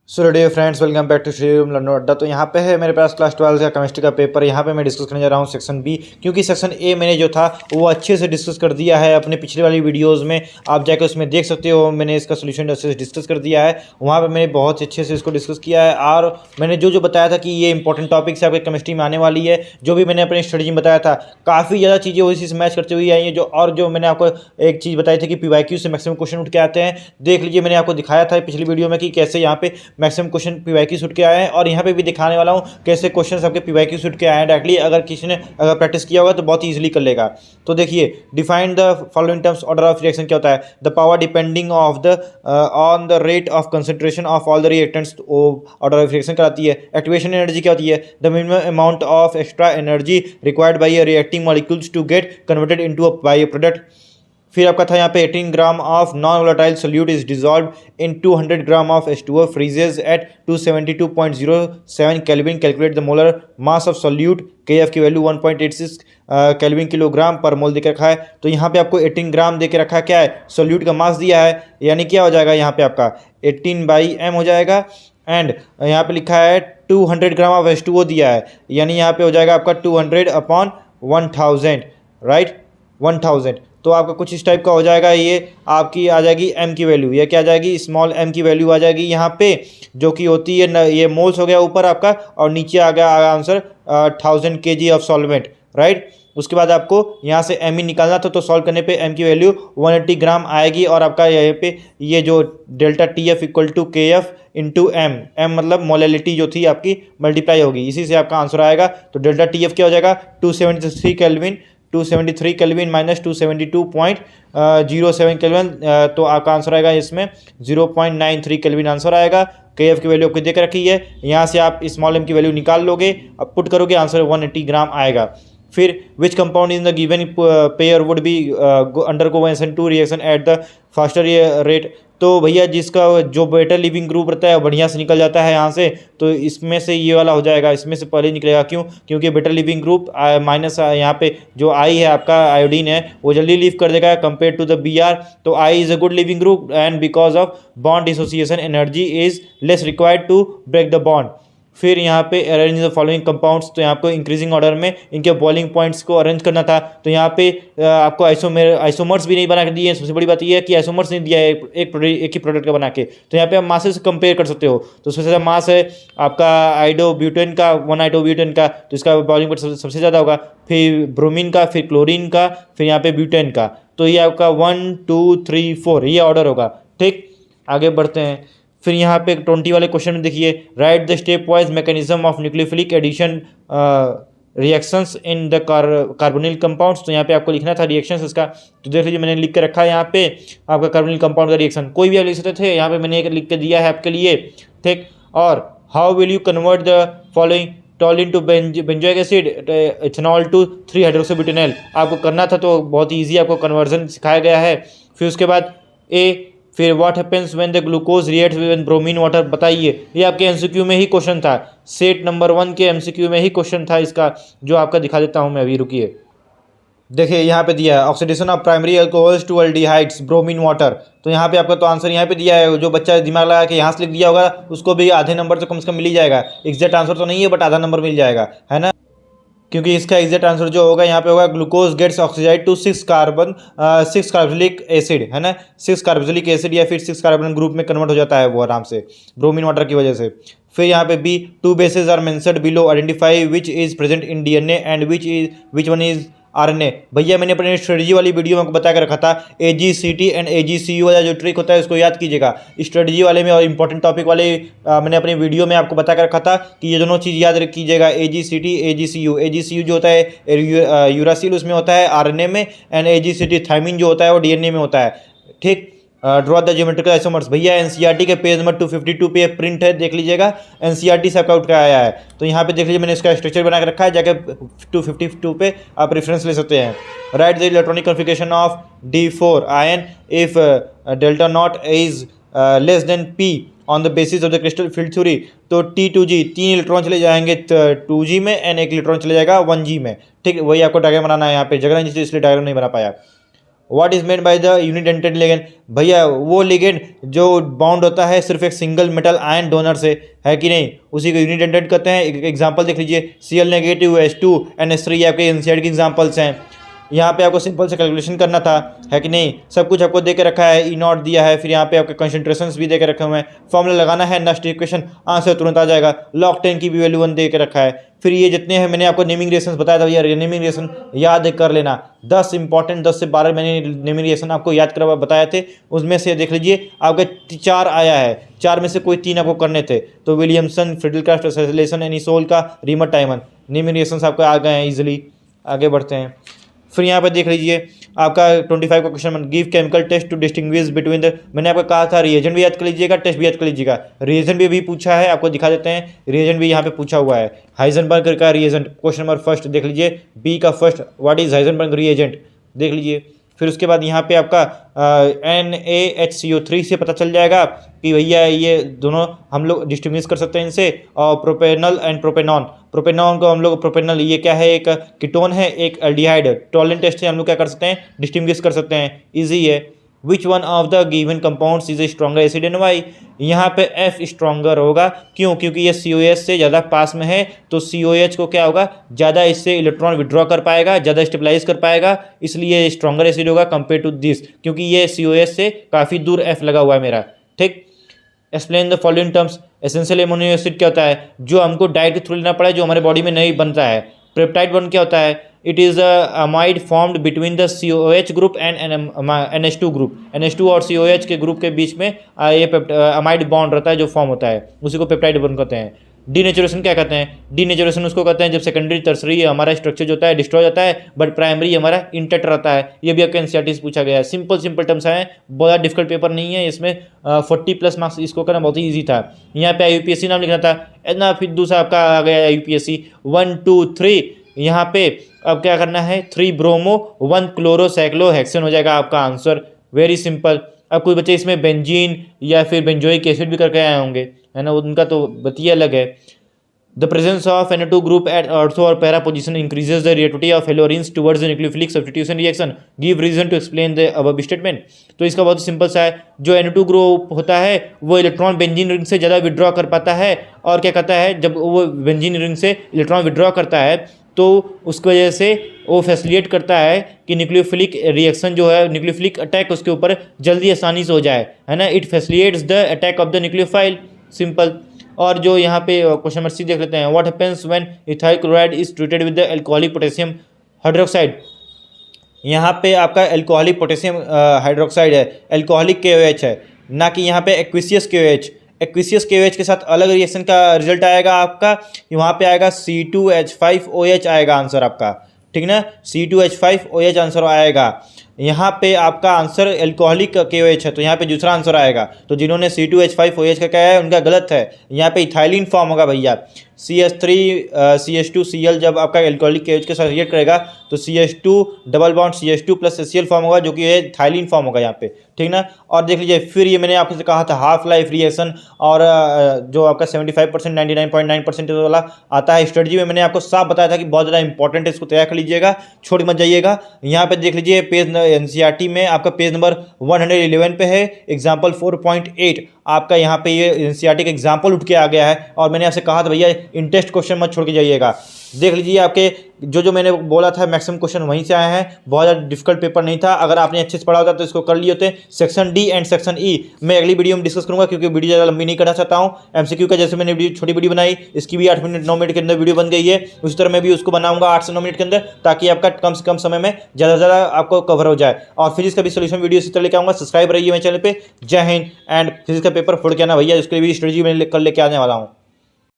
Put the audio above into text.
So dear friends, welcome back to श्रीम लर्नो अड्डा। तो यहाँ पे है मेरे पास क्लास 12 का केमिस्ट्री का पेपर। यहाँ पे मैं डिस्कस करने जा रहा हूँ सेक्शन बी, क्योंकि सेक्शन ए मैंने जो था वो अच्छे से डिस्कस कर दिया है अपने पिछले वाली वीडियोस में। आप जाकर उसमें देख सकते हो, मैंने इसका सोल्यूशन अच्छे से डिस्कस कर दिया है। वहाँ पर मैंने बहुत अच्छे से इसको डिस्कस किया है और मैंने जो जो बताया था कि ये इंपॉर्टेंट टॉपिक्स आपके केमिस्ट्री में आने वाली है, जो भी मैंने अपनी स्टडी में बताया था, काफ़ी ज़्यादा चीज़ें उसी से मैच करते हुए आई हैं। जो मैंने आपको एक चीज़ बताई थी कि पीवाईक्यू से मैक्सिमम क्वेश्चन उठ के आते हैं, देख लीजिए। मैंने आपको दिखाया था पिछली वीडियो में कि कैसे यहाँ पे मैक्सिमम क्वेश्चन पीवाईक्यू सूट के आए हैं, और यहाँ पे भी दिखाने वाला हूँ कैसे क्वेश्चन आपके पीवाईक्यू सूट के आए हैं डायरेक्टली। अगर किसी ने अगर प्रैक्टिस किया होगा तो बहुत ईजिली कर लेगा। तो देखिए, define the following terms order of reaction क्या होता है। The power depending of the on the rate of concentration of all the reactants order of reaction कराती है। एक्टिवेशन एनर्जी क्या होती है। The minimum amount of extra energy required by reacting molecules to get converted into a by product. फिर आपका था यहाँ पे 18 gram of non volatile solute is dissolve in 200 gram of H2O freezes at 272.07 kelvin. Calculate the molar mass of solute. KF की value 1.86 kelvin kilogram per mole देकर रखा है। तो यहाँ पे आपको 18 ग्राम देकर रखा है, क्या है, सोल्यूट का मास दिया है, यानी क्या हो जाएगा यहाँ पे आपका 18/m हो जाएगा। एंड यहाँ पे लिखा है 200 ग्राम ऑफ H2O दिया है, यानी यहाँ पे हो जाएगा आपका 200/1000, राइट, 1000। तो आपका कुछ इस टाइप का हो जाएगा। ये आपकी आ जाएगी m की वैल्यू, ये क्या आ जाएगी, स्मॉल m की वैल्यू आ जाएगी यहाँ पे, जो कि होती है ये मोल्स हो गया ऊपर आपका, और नीचे आ गया answer 1000 kg of solvent, right. उसके बाद आपको यहाँ से m ही निकालना था, तो सॉल्व करने पे m की वैल्यू 180 ग्राम आएगी, और आपका यहाँ पे ये जो delta TF equal to KF into m मतलब मोलैलिटी जो थी आपकी मल्टीप्लाई होगी, इसी से आपका आंसर आएगा। तो डेल्टा TF क्या हो जाएगा, 273 केल्विन, 273 केल्विन माइनस 272.07 केल्विन। तो आपका आंसर आएगा इसमें 0.93 केल्विन आंसर आएगा। KF की वैल्यू आपको देकर रखी है, यहाँ से आप स्मॉल m की वैल्यू निकाल लोगे, अब पुट करोगे, आंसर 180 ग्राम आएगा। फिर which compound in the given pair would be undergo SN2 reaction at the faster rate. तो भैया जिसका जो बेटर लिविंग ग्रुप रहता है बढ़िया से निकल जाता है यहाँ से, तो इसमें से ये वाला हो जाएगा, इसमें से पहले निकलेगा। क्यों, क्योंकि बेटर लिविंग ग्रुप माइनस यहाँ पे जो आई है आपका आयोडीन है, वो जल्दी लीव कर देगा कंपेयर टू द BR। तो I is a good leaving group and because of bond dissociation energy is less required to break the bond. फिर यहाँ पे अरेंज द फॉलोइंग कंपाउंड्स, तो यहाँ आपको इंक्रीजिंग ऑर्डर में इनके बॉइलिंग पॉइंट्स को अरेंज करना था। तो यहाँ पे आपको आइसोमर्स भी नहीं बना के दिए हैं। सबसे बड़ी बात यह है कि आइसोमर्स नहीं दिया है एक ही प्रोडक्ट का बना के। तो यहाँ पे आप मासेस से कंपेयर कर सकते हो। तो सबसे ज़्यादा मास है आपका आइडोब्यूटेन का, 1 आइडोब्यूटेन का, तो इसका बॉइलिंग पॉइंट सबसे ज़्यादा होगा। फिर ब्रोमीन का, फिर क्लोरीन का, फिर यहाँ पे ब्यूटेन का। तो ये आपका 1 2 3 4 ये ऑर्डर होगा, ठीक। आगे बढ़ते हैं। फिर यहाँ पे 20 वाले क्वेश्चन में देखिए, write the step wise mechanism of nucleophilic addition reactions in the carbonyl compounds. तो यहाँ पे आपको लिखना था रिएक्शंस इसका। तो देख लीजिए, मैंने लिख के रखा है यहाँ पे आपका कार्बोनिल कंपाउंड का रिएक्शन, कोई भी आप लिख सकते थे, यहाँ पे मैंने एक लिख के दिया है आपके लिए, ठीक। और how will you convert the following toluene to benzoic acid, ethanol to three hydroxybutanol. आपको करना था, तो बहुत ईजी आपको कन्वर्जन सिखाया गया है। फिर उसके बाद फिर what happens when the glucose reacts with bromine water, बताइए। ये आपके एमसीक्यू में ही क्वेश्चन था, सेट नंबर 1 के एमसीक्यू में ही क्वेश्चन था इसका, जो आपका दिखा देता हूं मैं अभी, रुकिए। देखिए यहाँ पे दिया है oxidation of primary alcohols to aldehydes bromine water. तो यहाँ पे आपका तो आंसर यहाँ पे दिया है। जो बच्चा दिमाग लगा के यहाँ से लिख दिया होगा उसको भी आधे नंबर तो कम से कम मिल ही जाएगा। एग्जैक्ट आंसर तो नहीं है, बट आधा नंबर मिल जाएगा, है ना। क्योंकि इसका एग्जैक्ट आंसर जो होगा यहाँ पे होगा glucose gets oxidise to 6 carboxylic acid, है ना। 6 कार्बोक्सिलिक एसिड या फिर 6 कार्बन ग्रुप में कन्वर्ट हो जाता है वो आराम से ब्रोमीन वाटर की वजह से। फिर यहाँ पे B, 2 bases are mentioned below, identify which is present in DNA and which one is RNA। भैया मैंने अपने स्ट्रेटजी वाली वीडियो में आपको बता कर रखा था, AGCT एंड AGCU वाला जो ट्रिक होता है उसको याद कीजिएगा। स्ट्रेटजी वाले में और इंपॉर्टेंट टॉपिक वाले मैंने अपनी वीडियो में आपको बता कर रखा था कि ये दोनों चीज़ याद कीजिएगा, AGCT AGCU। AGCU जो होता है यूरासिल उसमें होता है RNA में, एंड AGCT थायमिन जो होता है वो DNA में होता है, ठीक। ड्रॉ द ज्योमेट्रिकल आइसोमर्स, भैया NCERT के पेज नंबर 252 पे प्रिंट है, देख लीजिएगा। NCERT से आपका उठ कर आया है। तो यहाँ पे देख लीजिए, मैंने इसका स्ट्रक्चर बना के रखा है, जाके 252 पे आप रेफरेंस ले सकते हैं। Right the electronic configuration of D4 ion if delta not is less than P on the basis of the crystal field theory. तो T2G 3 इलेक्ट्रॉन चले जाएंगे 2G में, एंड 1 इलेक्ट्रॉन चले जाएगा 1G में, ठीक। वही आपको डायग्राम बनाना है, यहाँ पे जगह नहीं इसलिए डायग्राम नहीं बना पाया। What is made by the unidentate ligand, भैया वो लिगेंड जो बाउंड होता है सिर्फ एक सिंगल मेटल आयन डोनर से, है कि नहीं, उसी को यूनिडेंटेड कहते हैं। एक एग्जांपल देख लीजिए, Cl नेगेटिव, H2, NH3 आपके एनसीईआरटी के एग्जांपल्स हैं। यहाँ पे आपको सिंपल से कैलकुलेशन करना था, है कि नहीं, सब कुछ आपको दे के रखा है, ई नॉट दिया है, फिर यहाँ पे आपके कंसंट्रेशंस भी दे के रखे हुए हैं, फॉर्मूला लगाना है, नेक्स्ट इक्वेशन आंसर तुरंत आ जाएगा। log 10 की भी वैल्यू 1 दे के रखा है। फिर ये जितने हैं मैंने आपको नेमिंग रिएक्शंस बताया था, भैया नेमिंग रिएक्शन याद कर लेना, 10 इंपॉर्टेंट 10 से 12 मैंने नेमिंग रिएक्शन आपको याद करवा बताए थे, उसमें से देख लीजिए आपके 4 आया है, 4 में से कोई 3 आपको करने थे, तो विलियमसन, फ्रिडलक्राफ्ट, सेलेसन, एनिसोल का, रीमर टाइमन, नेमिंग रिएक्शंस आपको आ गए हैं इजिली। आगे बढ़ते हैं, फिर यहाँ पे देख लीजिए आपका 25 का question, give chemical test to distinguish between the, मैंने आपको कहा था रिएजेंट भी याद कर लीजिएगा, टेस्ट भी याद कर लीजिएगा। रिएजेंट भी पूछा है, आपको दिखा देते हैं, रिएजेंट भी यहाँ पे पूछा हुआ है। हाइजेनबर्ग का रिएजेंट क्वेश्चन नंबर फर्स्ट देख लीजिए, बी का first, what is Heisenberg reagent, देख लीजिए। फिर उसके बाद यहाँ पे आपका NaHCO3 से पता चल जाएगा कि भैया ये दोनों हम लोग डिस्टिंग्विश कर सकते हैं इनसे, और प्रोपेनल एंड प्रोपेनॉन, प्रोपेनॉन को हम लोग, प्रोपेनल ये क्या है, एक कीटोन है, एक एल्डिहाइड, टॉलन टेस्ट से हम लोग क्या कर सकते हैं, डिस्टिंग्विश कर सकते हैं, इजी है। Which one of the given compounds is a stronger acid and why, यहाँ पे F स्ट्रॉन्गर होगा, क्यों, क्योंकि ये COH से ज़्यादा पास में है, तो COH को क्या होगा, ज़्यादा इससे इलेक्ट्रॉन विड्रॉ कर पाएगा, ज़्यादा स्टेबलाइज कर पाएगा, इसलिए स्ट्रॉन्गर एसिड होगा कंपेयर टू दिस, क्योंकि ये COH से काफ़ी दूर F लगा हुआ है मेरा, ठीक। Explain the following terms, essential amino acid क्या होता है, जो हमको डाइट के थ्रू लेना पड़ा है, जो हमारे बॉडी में नहीं बनता है। पेप्टाइड बॉन्ड क्या होता है, it is amide formed between the COH group and NH2 group, NH2 और COH के ग्रुप के बीच में ये अमाइड बॉन्ड रहता है जो फॉर्म होता है, उसी को पेप्टाइड बॉन्ड कहते हैं। डीनेचुरेशन क्या कहते हैं, डीनेचुरेशन उसको कहते हैं जब सेकेंडरी टर्सरी हमारा स्ट्रक्चर जो होता है डिस्ट्रॉय होता है, बट प्राइमरी हमारा इंटैक्ट रहता है। ये भी आपके एनसीईआरटी से पूछा गया है, सिंपल टर्म्स हैं, बहुत डिफिकल्ट पेपर नहीं है, इसमें 40+ मार्क्स इसको करना बहुत ही ईजी था। यहाँ पे IUPAC नाम लिखना था, इतना फिर दूसरा आपका आ गया IUPAC 1 2 3, यहाँ पे अब क्या करना है, 3 ब्रोमो 1 क्लोरोसाइक्लोहेक्सेन हो जाएगा आपका आंसर, वेरी सिंपल। अब कुछ बच्चे इसमें बेंजीन या फिर बेंजोइक एसिड भी करके आए होंगे, है ना, उनका तो बतिया अलग है। The presence of NO2 group at ortho और para position increases the reactivity of haloarenes towards the nucleophilic substitution reaction, give reason to explain the above statement. तो इसका बहुत सिंपल सा है, जो NO2 ग्रुप होता है वो इलेक्ट्रॉन बेंजीन रिंग से ज़्यादा विड्रॉ कर पाता है, और क्या कहता है, जब वो बेंजीन रिंग से इलेक्ट्रॉन विड्रॉ करता है तो उसकी वजह से वो फैसिलिटेट करता है कि न्यूक्लियोफिलिक रिएक्शन जो है, न्यूक्लियोफिलिक अटैक उसके ऊपर जल्दी आसानी से हो जाए, है ना, it facilitates the attack of the nucleophile, simple. और जो यहाँ पे क्वेश्चन नंबर 6 देख लेते हैं, what happens when ethyl chloride is treated with the alcoholic potassium hydroxide. यहाँ पे आपका एल्कोहलिक पोटेशियम हाइड्रोक्साइड है, एल्कोहलिक KOH है, ना कि यहाँ पे एक्विसियस KOH। एक्विसियस KOH के साथ अलग रिएक्शन का रिजल्ट आएगा आपका, वहाँ पे आएगा C2H5OH आएगा आंसर आपका, ठीक ना, C2H5OH आंसर आएगा। यहाँ पे आपका आंसर एल्कोहलिक KOH है, तो यहाँ पे दूसरा आंसर आएगा। तो जिन्होंने C2H5OH का कहा है उनका गलत है, यहाँ पे इथाइलिन फॉर्म होगा भैया। CH3CH2Cl जब आपका एल्कोहलिक KOH के साथ रिएक्ट करेगा तो CH2 double bond CH2 plus HCl form होगा, जो कि ये थाइलिन फॉर्म होगा यहाँ पे, ठीक ना। और देख लीजिए, फिर ये मैंने आपसे कहा था हाफ लाइफ रिएक्शन, और जो आपका 75% 99.9% वाला आता है स्ट्रेटजी में, मैंने आपको साफ बताया था कि बहुत ज़्यादा इंपॉर्टेंट है, इसको तैयार कर लीजिएगा, छोड़ मत जाइएगा। यहाँ पे देख लीजिए पेज NCERT में आपका पेज नंबर 111 पे है, एग्जाम्पल 4.8 आपका यहाँ पे ये NCERT का एग्जाम्पल उठ के आ गया है, और मैंने आपसे कहा था भैया इन टेस्ट क्वेश्चन मत छोड़ के जाइएगा। देख लीजिए आपके जो मैंने बोला था मैक्सिमम क्वेश्चन वहीं से आए हैं, बहुत ज़्यादा डिफिकल्ट पेपर नहीं था, अगर आपने अच्छे से पढ़ा होता तो इसको कर लिए होते। Section D and section E मैं अगली वीडियो में डिस्कस करूंगा, क्योंकि वीडियो ज़्यादा लंबी नहीं करना चाहता हूँ। MCQ का जैसे मैंने छोटी वीडियो बनाई, इसकी भी 8 मिनट 9 मिनट के अंदर वीडियो बन गई है, उसी तरह मैं भी उसको बनाऊंगा 8 से 9 मिनट के अंदर, ताकि आपका कम से कम समय में ज़्यादा से ज़्यादा आपको कवर हो जाए। और फिजिक्स का भी सोल्यूशन वीडियो इसी तरह लेके आऊँगा, सब्सक्राइब रहिए मेरे चैनल पर। जय हिंद। एंड फिजिक्स का पेपर फोड़ के आना भैया, उसके लिए भी स्ट्रेटजी में कर लेके आने वाला हूँ।